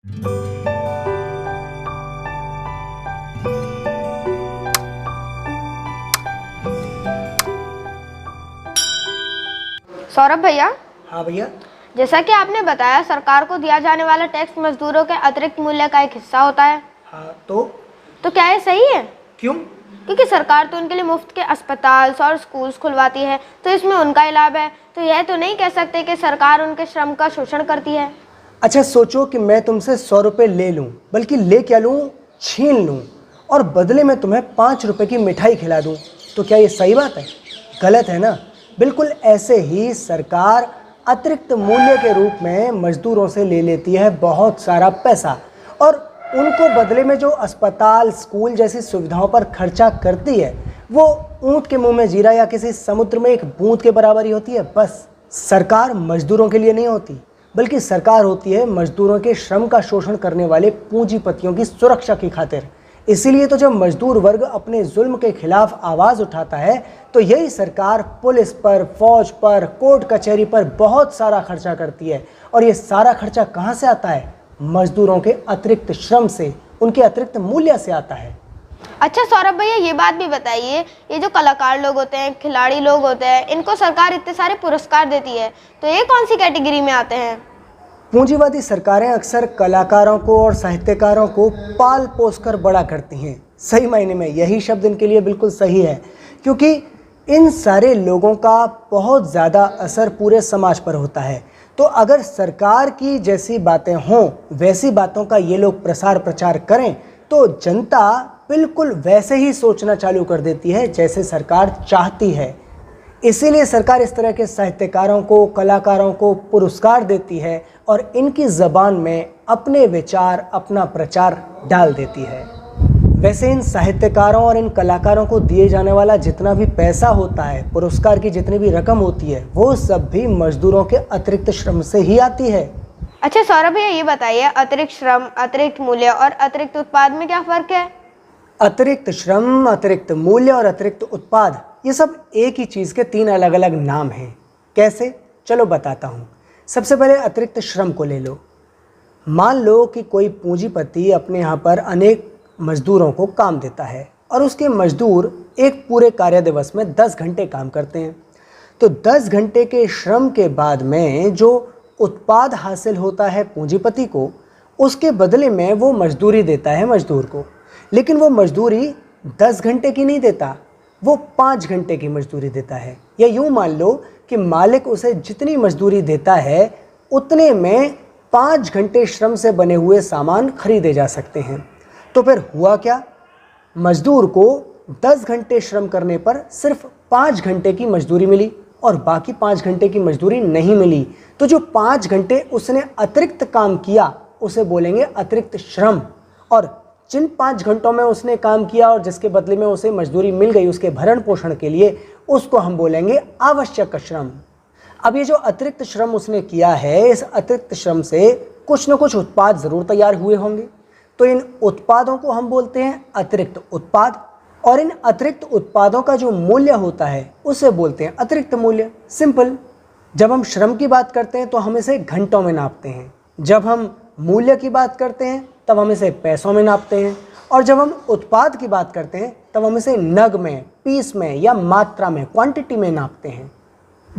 सौरभ भैया। हाँ भैया। जैसा कि आपने बताया, सरकार को दिया जाने वाला टैक्स मजदूरों के अतिरिक्त मूल्य का एक हिस्सा होता है। हाँ तो क्या ये सही है? क्यों? क्योंकि सरकार तो उनके लिए मुफ्त के अस्पताल और स्कूल्स खुलवाती है, तो इसमें उनका ही लाभ है। तो यह तो नहीं कह सकते कि सरकार उनके श्रम का शोषण करती है। अच्छा सोचो कि मैं तुमसे 100 रुपये ले लूँ, बल्कि ले क्या लूँ, छीन लूँ, और बदले में तुम्हें 5 रुपये की मिठाई खिला दूँ, तो क्या ये सही बात है? गलत है ना। बिल्कुल ऐसे ही सरकार अतिरिक्त मूल्य के रूप में मजदूरों से ले लेती है बहुत सारा पैसा, और उनको बदले में जो अस्पताल, स्कूल जैसी सुविधाओं पर खर्चा करती है वो ऊंट के मुंह में जीरा या किसी समुद्र में एक बूंद के बराबर ही होती है। बस सरकार मजदूरों के लिए नहीं होती, बल्कि सरकार होती है मजदूरों के श्रम का शोषण करने वाले पूंजीपतियों की सुरक्षा की खातिर। इसीलिए तो जब मजदूर वर्ग अपने जुल्म के खिलाफ आवाज़ उठाता है तो यही सरकार पुलिस पर, फौज पर, कोर्ट कचहरी पर बहुत सारा खर्चा करती है। और ये सारा खर्चा कहाँ से आता है? मजदूरों के अतिरिक्त श्रम से, उनके अतिरिक्त मूल्य से आता है। अच्छा सौरभ भैया, ये बात भी बताइए, ये जो कलाकार लोग होते हैं, खिलाड़ी लोग होते हैं, इनको सरकार इतने सारे पुरस्कार देती है, तो ये कौन सी कैटेगरी में आते हैं? पूंजीवादी सरकारें अक्सर कलाकारों को और साहित्यकारों को पाल पोस कर बड़ा करती हैं। सही मायने में यही शब्द इनके लिए बिल्कुल सही है, क्योंकि इन सारे लोगों का बहुत ज़्यादा असर पूरे समाज पर होता है। तो अगर सरकार की जैसी बातें हों, वैसी बातों का ये लोग प्रसार प्रचार करें, तो जनता बिल्कुल वैसे ही सोचना चालू कर देती है जैसे सरकार चाहती है। इसीलिए सरकार इस तरह के साहित्यकारों को, कलाकारों को पुरस्कार देती है और इनकी ज़बान में अपने विचार, अपना प्रचार डाल देती है। वैसे इन साहित्यकारों और इन कलाकारों को दिए जाने वाला जितना भी पैसा होता है, पुरस्कार की जितनी भी रकम होती है, वो सब भी मजदूरों के अतिरिक्त श्रम से ही आती है। अच्छा सौरभ भैया, ये बताइए, अतिरिक्त श्रम, अतिरिक्त मूल्य और अतिरिक्त उत्पाद में क्या फ़र्क है? अतिरिक्त श्रम, अतिरिक्त मूल्य और अतिरिक्त उत्पाद, ये सब एक ही चीज़ के 3 अलग अलग नाम हैं। कैसे? चलो बताता हूँ। सबसे पहले अतिरिक्त श्रम को ले लो। मान लो कि कोई पूंजीपति अपने यहाँ पर अनेक मजदूरों को काम देता है और उसके मजदूर एक पूरे कार्य दिवस में 10 घंटे काम करते हैं। तो 10 घंटे के श्रम के बाद में जो उत्पाद हासिल होता है पूंजीपति को, उसके बदले में वो मजदूरी देता है मजदूर को। लेकिन वो मजदूरी 10 घंटे की नहीं देता, वो 5 घंटे की मजदूरी देता है। या यूँ मान लो कि मालिक उसे जितनी मजदूरी देता है उतने में 5 घंटे श्रम से बने हुए सामान खरीदे जा सकते हैं। तो फिर हुआ क्या? मजदूर को 10 घंटे श्रम करने पर सिर्फ 5 घंटे की मजदूरी मिली और बाकी 5 घंटे की मजदूरी नहीं मिली। तो जो 5 घंटे उसने अतिरिक्त काम किया उसे बोलेंगे अतिरिक्त श्रम, और जिन 5 घंटों में उसने काम किया और जिसके बदले में उसे मजदूरी मिल गई उसके भरण पोषण के लिए, उसको हम बोलेंगे आवश्यक श्रम। अब ये जो अतिरिक्त श्रम उसने किया है, इस अतिरिक्त श्रम से कुछ न कुछ उत्पाद ज़रूर तैयार हुए होंगे, तो इन उत्पादों को हम बोलते हैं अतिरिक्त उत्पाद, और इन अतिरिक्त उत्पादों का जो मूल्य होता है उसे बोलते हैं अतिरिक्त मूल्य। सिंपल। जब हम श्रम की बात करते हैं तो हम इसे घंटों में नापते हैं, जब हम मूल्य की बात करते हैं तब हम इसे पैसों में नापते हैं, और जब हम उत्पाद की बात करते हैं तब हम इसे नग में, पीस में या मात्रा में, क्वांटिटी में नापते हैं।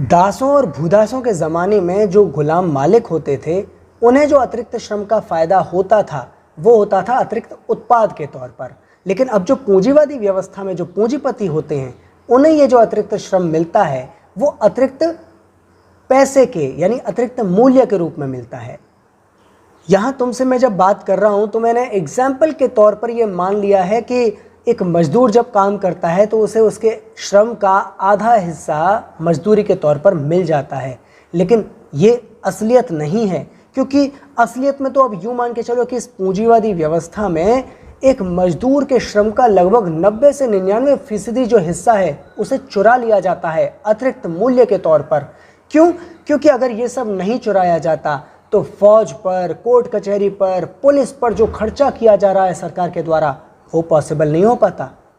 दासों और भूदासों के ज़माने में जो गुलाम मालिक होते थे, उन्हें जो अतिरिक्त श्रम का फ़ायदा होता था वो होता था अतिरिक्त उत्पाद के तौर पर। लेकिन अब जो पूंजीवादी व्यवस्था में जो पूंजीपति होते हैं, उन्हें ये जो अतिरिक्त श्रम मिलता है वो अतिरिक्त पैसे के, यानी अतिरिक्त मूल्य के रूप में मिलता है। यहाँ तुमसे मैं जब बात कर रहा हूँ तो मैंने एग्जाम्पल के तौर पर ये मान लिया है कि एक मजदूर जब काम करता है तो उसे उसके श्रम का आधा हिस्सा मजदूरी के तौर पर मिल जाता है। लेकिन ये असलियत नहीं है, क्योंकि असलियत में तो अब यूँ मान के चलो कि इस पूंजीवादी व्यवस्था में एक मजदूर के श्रम का लगभग 90 से 99% जो हिस्सा है उसे चुरा लिया जाता है अतिरिक्त मूल्य के तौर पर। क्यों? क्योंकि अगर ये सब नहीं चुराया जाता तो फौज पर, कोर्ट कचहरी पर, पुलिस पर जो खर्चा किया जा रहा है सरकार के द्वारा, वो पॉसिबल नहीं हो पाता।